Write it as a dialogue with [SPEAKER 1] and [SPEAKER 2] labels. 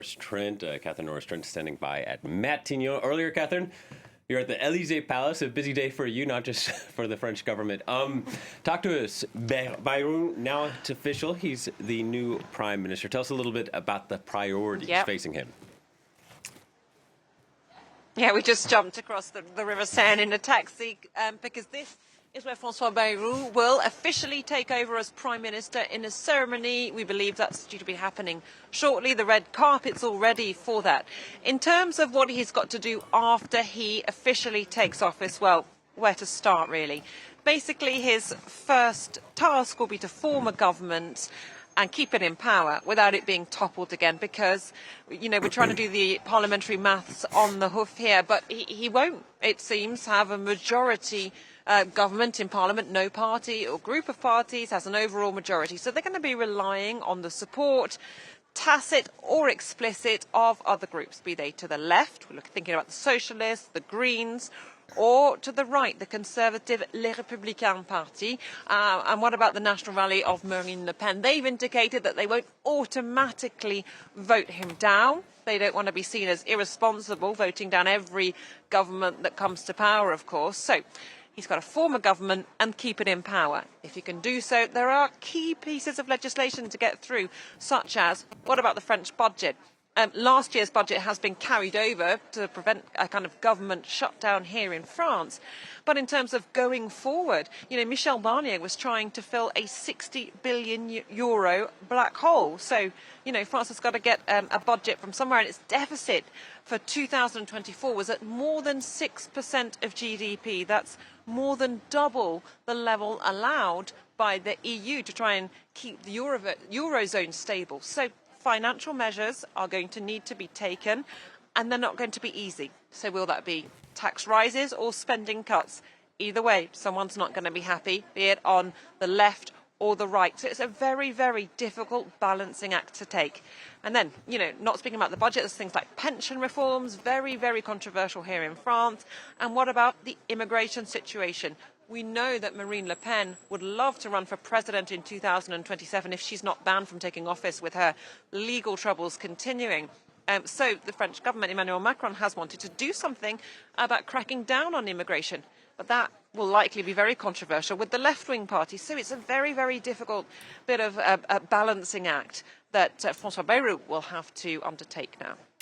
[SPEAKER 1] Trent, Catherine Norris Trent standing by at Matignon. Earlier, Catherine, you're at the Élysée Palace, a busy day for you, not just for the French government. Talk to us. Bayrou, now it's official. He's the new prime minister. Tell us a little bit about the priorities facing him.
[SPEAKER 2] Yeah, we just jumped across the River Seine in a taxi because this is where François Bayrou will officially take over as Prime Minister in a ceremony. We believe that's due to be happening shortly. The red carpet's all ready for that. In terms of what he's got to do after he officially takes office, well, where to start really? Basically, his first task will be to form a government and keep it in power without it being toppled again, because, you know, we're trying to do the parliamentary maths on the hoof here, but he won't, it seems, have a majority government in parliament. No party or group of parties has an overall majority, so they're going to be relying on the support, tacit or explicit, of other groups, be they to the left, we're thinking about the Socialists, the Greens, or to the right, the conservative Les Républicains party. And what about the National Rally of Marine Le Pen? They've indicated that they won't automatically vote him down. They don't want to be seen as irresponsible, voting down every government that comes to power, of course. So he's got to form a government and keep it in power. If he can do so, there are key pieces of legislation to get through, such as, what about the French budget? Last year's budget has been carried over to prevent a kind of government shutdown here in France. But in terms of going forward, you know, Michel Barnier was trying to fill a 60 billion euro black hole. So, you know, France has got to get a budget from somewhere, and its deficit for 2024 was at more than 6% of GDP. That's more than double the level allowed by the EU to try and keep the Eurozone stable. So financial measures are going to need to be taken, and they're not going to be easy. So will that be tax rises or spending cuts? Either way, someone's not going to be happy, be it on the left or the right. So it's a very, very difficult balancing act to take. And then, you know, not speaking about the budget, there's things like pension reforms, very, very controversial here in France. And what about the immigration situation? We know that Marine Le Pen would love to run for president in 2027 if she's not banned from taking office with her legal troubles continuing. So the French government, Emmanuel Macron, has wanted to do something about cracking down on immigration. But that will likely be very controversial with the left-wing party. So it's a very, very difficult bit of a balancing act that François Bayrou will have to undertake now.